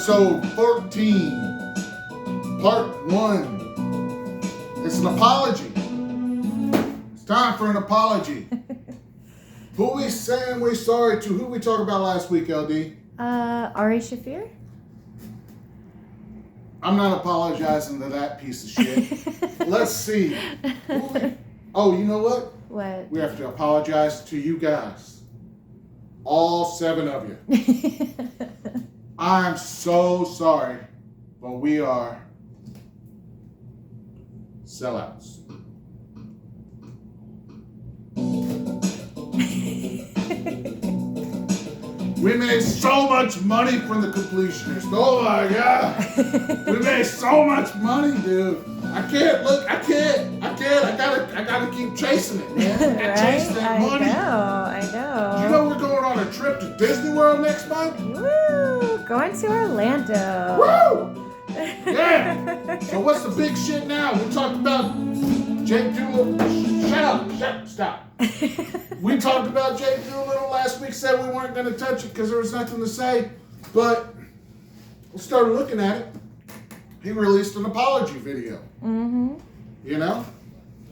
Episode 14, Part 1. It's an apology. It's time for an apology. Who we saying we're sorry to? Who we talked about last week, LD? Ari Shafir? I'm not apologizing to that piece of shit. Let's see. Oh, you know what? What? We have to apologize to you guys. All 7 of you. I'm so sorry, but we are sellouts. We made so much money from the completionists. Oh my God. We made so much money, dude. I can't. I gotta keep chasing it, man. I chase that money. I know. You know we're going on a trip to Disney World next month? Woo! Going to Orlando. Woo! Yeah. So what's the big shit now? We talked about Jake Doolittle. Stop. We talked about Jake Doolittle last week, said we weren't going to touch it because there was nothing to say. But we started looking at it. He released an apology video. Mm-hmm. You know?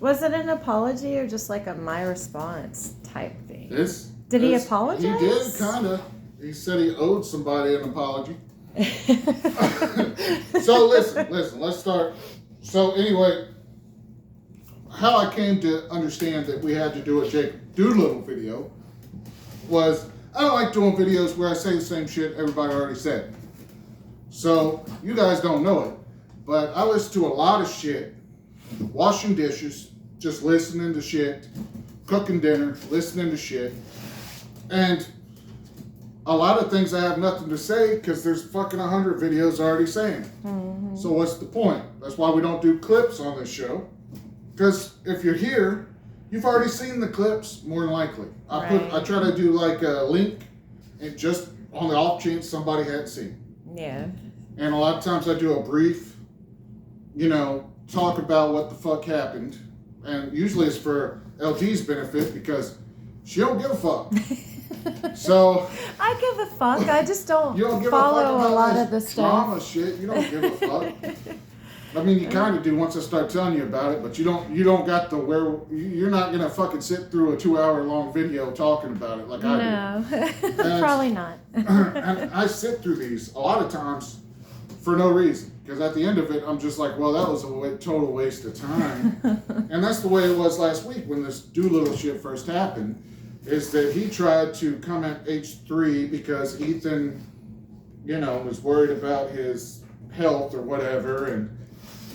Was it an apology or just like a my response type thing? Did he apologize? He did, kind of. He said he owed somebody an apology. So listen, let's start. So anyway, how I came to understand that we had to do a Jake Doolittle video was I don't like doing videos where I say the same shit everybody already said. So you guys don't know it, but I listen to a lot of shit, washing dishes, just listening to shit, cooking dinner, listening to shit, and a lot of things I have nothing to say because there's fucking 100 videos already saying. Mm-hmm. So what's the point? That's why we don't do clips on this show. Because if you're here, you've already seen the clips, more than likely. I try to do like a link, and just on the off chance somebody hadn't seen. Yeah. And a lot of times I do a brief, talk about what the fuck happened. And usually it's for LG's benefit because she don't give a fuck. So I give a fuck. I just don't, give follow a, fuck a lot this of the drama stuff. shit. You don't give a fuck. I mean, you kind of do once I start telling you about it, but you don't got the where. You're not gonna fucking sit through a 2-hour-long video talking about it like I do. No, probably not. And I sit through these a lot of times for no reason, because at the end of it, I'm just like, well, that was a total waste of time. And that's the way it was last week when this Doolittle shit first happened. Is that he tried to come at H3 because Ethan, was worried about his health or whatever, and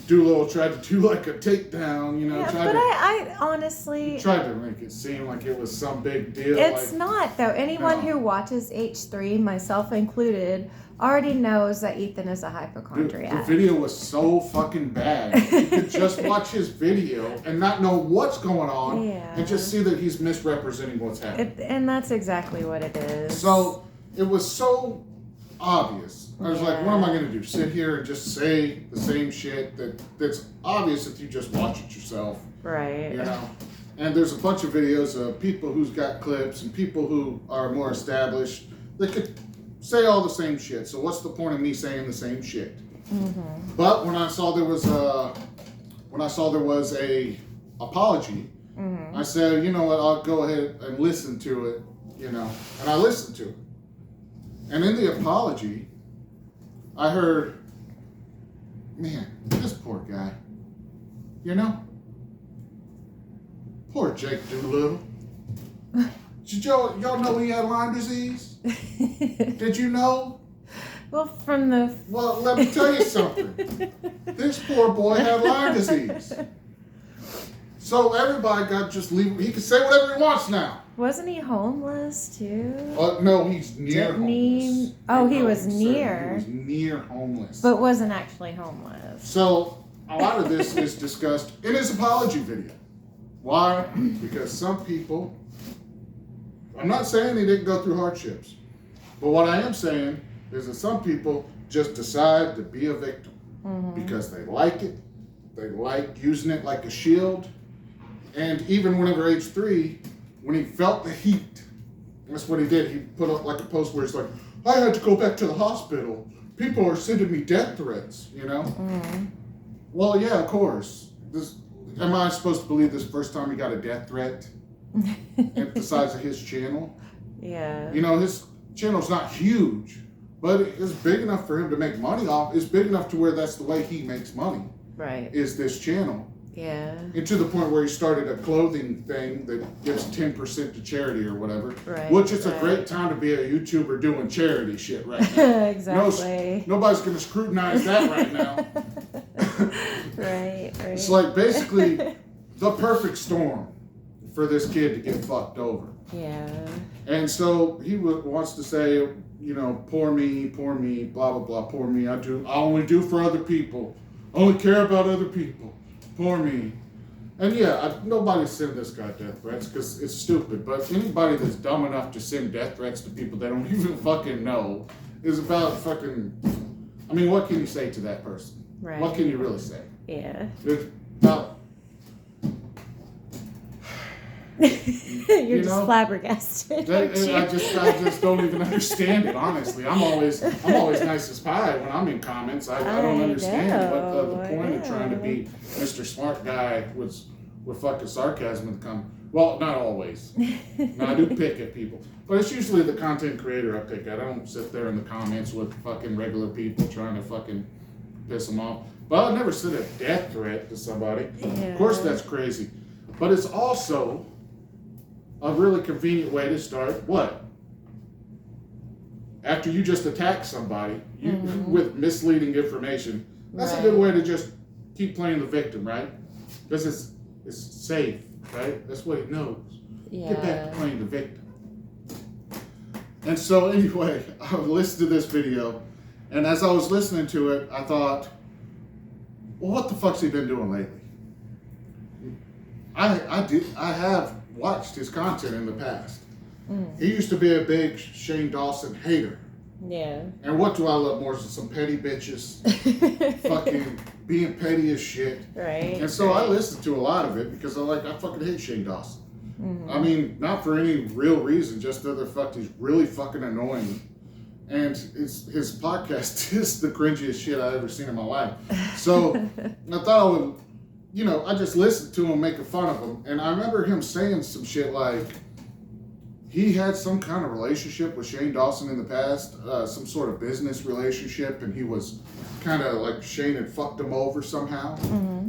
Doolittle tried to do like a takedown, I honestly tried to make it seem like it was some big deal. It's not, though. Anyone who watches H3, myself included, already knows that Ethan is a hypochondriac. The video was so fucking bad. You could just watch his video and not know what's going on, and just see that he's misrepresenting what's happening. And that's exactly what it is. So it was so obvious. I was like, what am I going to do? Sit here and just say the same shit that's obvious if you just watch it yourself. Right. And there's a bunch of videos of people who's got clips and people who are more established that could say all the same shit. So what's the point of me saying the same shit? Mm-hmm. But when I saw there was a apology, I said, you know what? I'll go ahead and listen to it. And I listened to it. And in the apology, I heard, man, this poor guy. Poor Jake Doolittle. Did y'all know he had Lyme disease? Did you know? Well, Well, let me tell you something. This poor boy had Lyme disease. So everybody got just leave. He can say whatever he wants now. Wasn't he homeless too? No, he's near homeless. He was near. He was near homeless. But wasn't actually homeless. So a lot of this is discussed in his apology video. Why? Because some people, I'm not saying he didn't go through hardships, but what I am saying is that some people just decide to be a victim because they like it. They like using it like a shield. And even whenever H3, when he felt the heat, that's what he did. He put up like a post where he's like, I had to go back to the hospital people are sending me death threats, you know? Mm. Well, yeah, of course. Am I supposed to believe this first time he got a death threat? At the size of his channel? Yeah. You know, his channel's not huge, but it's big enough for him to make money off. It's big enough to where that's the way he makes money. Right. Is this channel. Yeah. And to the point where he started a clothing thing that gives 10% to charity or whatever. Right. Which is a great time to be a YouTuber doing charity shit right now. Exactly. Nobody's going to scrutinize that right now. Right. It's like basically the perfect storm for this kid to get fucked over. Yeah. And so he wants to say, you know, poor me, blah, blah, blah, poor me. I only do for other people. I only care about other people. Poor me. And yeah, nobody send this guy death threats because it's stupid. But anybody that's dumb enough to send death threats to people they don't even fucking know is about fucking... I mean, what can you say to that person? Right. What can you really say? Yeah. It's about... You're just flabbergasted. I just don't even understand it. Honestly, I'm always nice as pie when I'm in comments. I don't understand what the point of trying to be Mr. Smart Guy with fucking sarcasm in the comment. Well, not always. No, I do pick at people, but it's usually the content creator I pick at. I don't sit there in the comments with fucking regular people trying to fucking piss them off. But I'll never send a death threat to somebody. Yeah. Of course, that's crazy, but it's also a really convenient way to start what? After you just attack somebody with misleading information, that's a good way to just keep playing the victim, right? Because it's safe, right? That's what he knows. Yeah. Get back to playing the victim. And so anyway, I listened to this video, and as I was listening to it, I thought, well, what the fuck's he been doing lately? I have watched his content in the past. He used to be a big Shane Dawson hater. Yeah. And what do I love more than some petty bitches fucking being petty as shit. Right. And so I listened to a lot of it because I fucking hate Shane Dawson. I mean, not for any real reason, just the other fact he's really fucking annoying. And his podcast is the cringiest shit I've ever seen in my life. So I thought I would, you know, I just listened to him making fun of him. And I remember him saying some shit like he had some kind of relationship with Shane Dawson in the past, some sort of business relationship. And he was kind of like Shane had fucked him over somehow.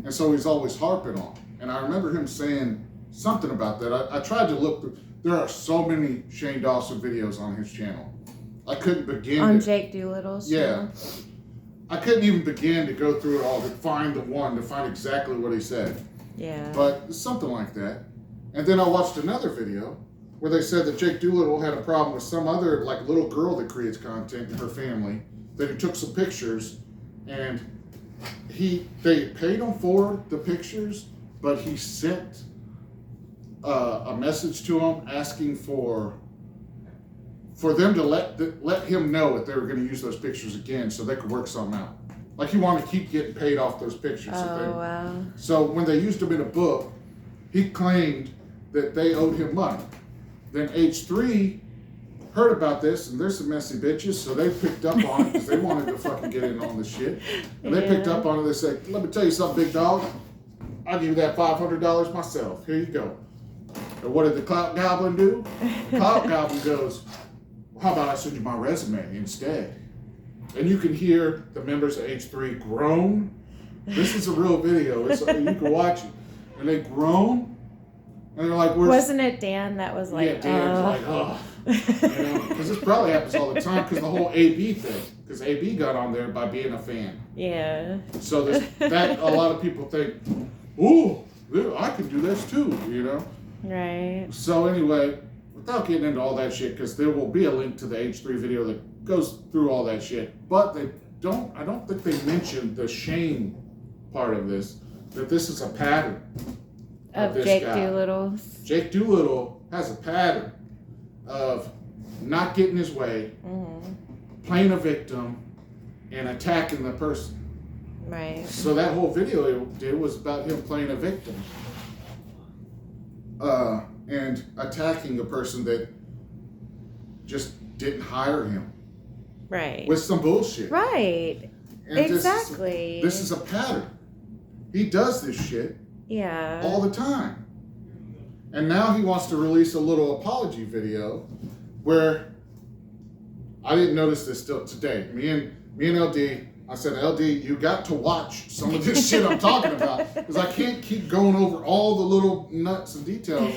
And so he's always harping on. And I remember him saying something about that. I tried to look through. There are so many Shane Dawson videos on his channel. I couldn't begin on Jake Doolittle's channel. I couldn't even begin to go through it all to find the one, to find exactly what he said. Yeah. But something like that. And then I watched another video where they said that Jake Doolittle had a problem with some other like little girl that creates content in her family, that he took some pictures and they paid him for the pictures, but he sent a message to him asking for them to let him know that they were going to use those pictures again so they could work something out. Like he wanted to keep getting paid off those pictures. Wow. So when they used them in a book, he claimed that they owed him money. Then H3 heard about this, and they're some messy bitches, so they picked up on it because they wanted to fucking get in on this shit. And they picked up on it. They said, let me tell you something, big dog. I'll give you that $500 myself. Here you go. And what did the Clout Goblin do? Clout Goblin goes, how about I send you my resume instead? And you can hear the members of H3 groan. This is a real video. You can watch it. And they groan. And they're like, wasn't it Dan that was like, yeah, Dan's like, oh. You know, because this probably happens all the time because the whole AB thing. Because AB got on there by being a fan. Yeah. So that a lot of people think, ooh, I can do this too, you know? Right. So anyway, without getting into all that shit, because there will be a link to the H3 video that goes through all that shit. But I don't think they mentioned the shame part of this, that this is a pattern of Jake Doolittle. Jake Doolittle has a pattern of not getting his way, playing a victim, and attacking the person. Right. So that whole video it did was about him playing a victim. And attacking the person that just didn't hire him. Right. with some bullshit. Right. And Exactly. This is a pattern. He does this shit Yeah. all the time. And now he wants to release a little apology video where I didn't notice this till today. Me and LD, I said, LD, you got to watch some of this shit I'm talking about, because I can't keep going over all the little nuts and details.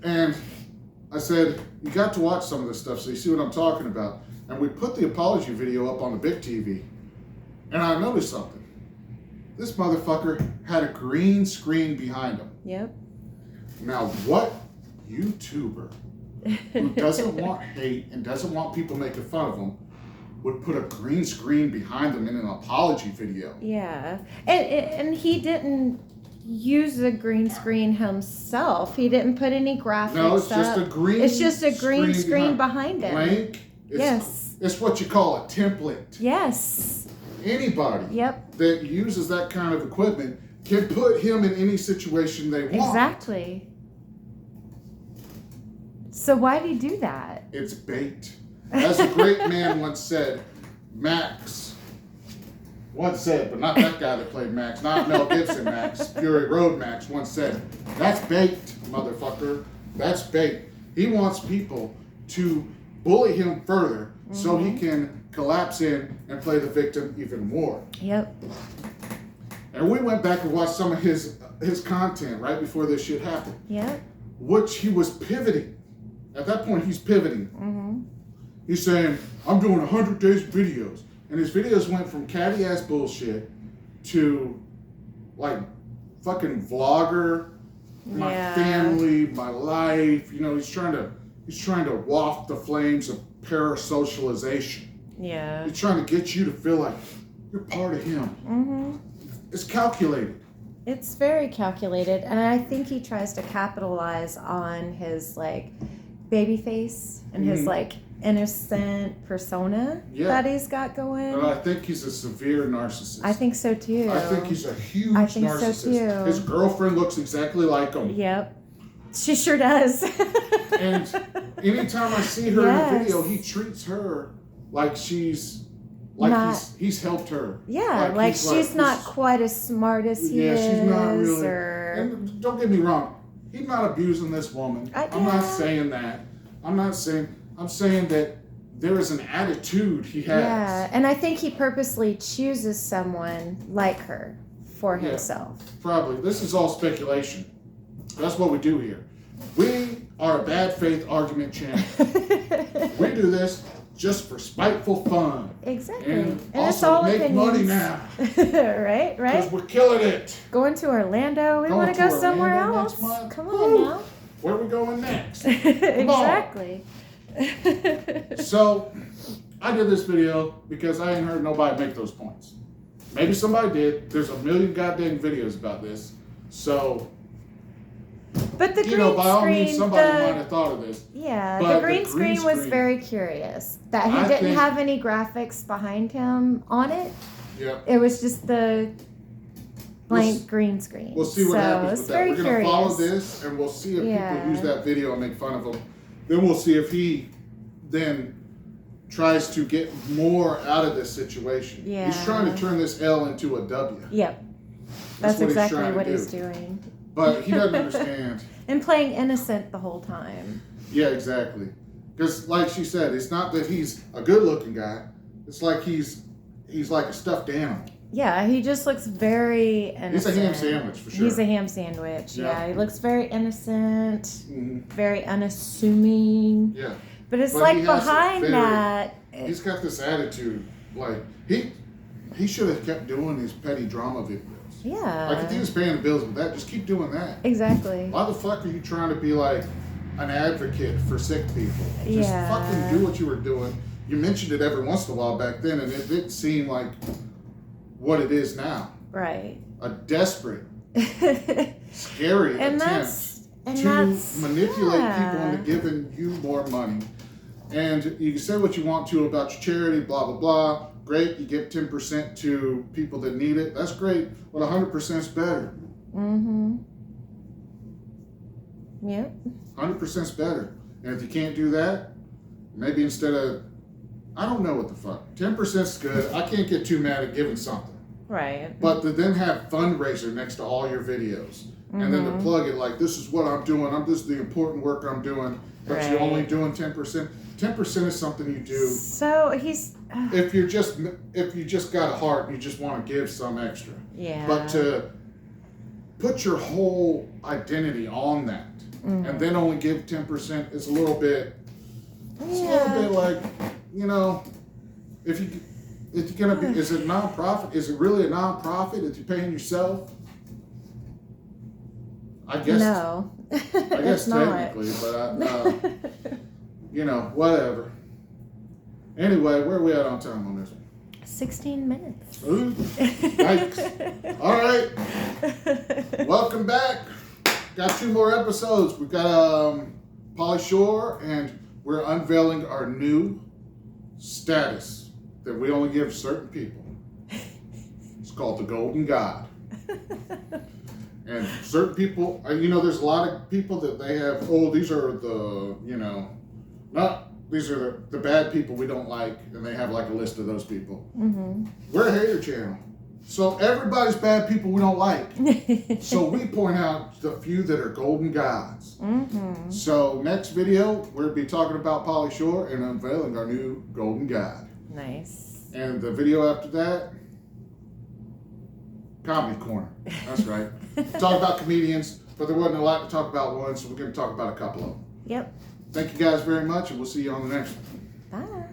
And I said, you got to watch some of this stuff so you see what I'm talking about. And we put the apology video up on the big TV. And I noticed something. This motherfucker had a green screen behind him. Yep. Now, what YouTuber who doesn't want hate and doesn't want people making fun of him would put a green screen behind them in an apology video? Yeah. And he didn't use a green screen himself. He didn't put any graphics No, it's just up. a green It's just a green screen behind him. Blank. Yes. It's what you call a template. Yes. Anybody Yep. that uses that kind of equipment can put him in any situation they want. Exactly. So why did he do that? It's bait. As a great man once said, Max once said, but not that guy that played Max, not Mel Gibson Max, Fury Road Max once said, that's bait, motherfucker. That's bait. He wants people to bully him further so he can collapse in and play the victim even more. Yep. And we went back and watched some of his content right before this shit happened. Yep. Which he was pivoting. At that point, he's pivoting. Mm-hmm. He's saying, I'm doing 100 days of videos. And his videos went from catty ass bullshit to like fucking vlogger, my family, my life. You know, he's trying to waft the flames of parasocialization. Yeah. He's trying to get you to feel like you're part of him. Mm-hmm. It's calculated. It's very calculated, and I think he tries to capitalize on his like baby face and his like innocent persona that he's got going. But I think he's a severe narcissist. I think so too. I think he's a huge narcissist. So too. His girlfriend looks exactly like him. Yep. She sure does. And anytime I see her in a video, he treats her like she's he's helped her. Yeah, like she's not quite as smart as he is. Yeah, she's not really. Or... And don't get me wrong, he's not abusing this woman. I'm not saying that. I'm saying that there is an attitude he has. Yeah, and I think he purposely chooses someone like her for himself. Probably. This is all speculation. That's what we do here. We are a bad faith argument channel. We do this just for spiteful fun. Exactly. And it's also all to make opinions. money now. Right? Because we're killing it. Going to Orlando. We want to go somewhere else. Come on now. Where are we going next? Exactly. So, I did this video because I ain't heard nobody make those points. Maybe somebody did. There's a million goddamn videos about this. So, but the green by all screen, means, somebody might have thought of this. Yeah, the green screen was very curious. That he didn't have any graphics behind him on it. Yeah. It was just the blank green screen. We'll see what happens with that. We're going to follow this, and we'll see if people use that video and make fun of him. Then we'll see if he then tries to get more out of this situation. Yeah. He's trying to turn this L into a W. Yep. That's exactly what he's doing. But he doesn't understand. And playing innocent the whole time. Yeah, exactly. Because, like she said, it's not that he's a good-looking guy. It's like he's like a stuffed animal. Yeah, he just looks very innocent. He's a ham sandwich, for sure. He's a ham sandwich, yeah. He looks very innocent, very unassuming. Yeah. But it's like behind that... He's got this attitude, like, he should have kept doing his petty drama videos. Yeah. Like, if he was paying the bills with that, just keep doing that. Exactly. Why the fuck are you trying to be like an advocate for sick people? Just fucking do what you were doing. You mentioned it every once in a while back then, and it didn't seem like what it is now. Right. A desperate, scary attempt to manipulate people into giving you more money. And you can say what you want to about your charity, blah, blah, blah. Great, you give 10% to people that need it. That's great, but 100% is better. Mm-hmm. Yep. 100% is better. And if you can't do that, maybe instead of I don't know what the fuck. 10%'s good. I can't get too mad at giving something. Right. But to then have fundraiser next to all your videos. And then to plug it like, this is what I'm doing. This is the important work I'm doing. But you're only doing 10%. 10% is something you do. So he's... if you just got a heart and you just want to give some extra. Yeah. But to put your whole identity on that and then only give 10% is a little bit... It's a little bit like, you know, if you're gonna be, is it nonprofit? Is it really a nonprofit if you're paying yourself? I guess. No. I guess technically, but you know, whatever. Anyway, where are we at on time on this one? 16 minutes. Ooh, yikes. All right. Welcome back. Got 2 more episodes. We've got Pauly Shore, and we're unveiling our new status that we only give certain people. It's called the Golden God. And certain people, you know, there's a lot of people that they have, oh, these are the, you know, these are the bad people we don't like, and they have like a list of those people. We're a hater channel. So everybody's bad people we don't like. So we point out the few that are golden gods. So next video, we'll be talking about Pauly Shore and unveiling our new golden god. Nice. And the video after that, Comedy Corner. That's right. Talk about comedians, but there wasn't a lot to talk about one, so we're going to talk about a couple of them. Yep. Thank you guys very much, and we'll see you on the next one. Bye.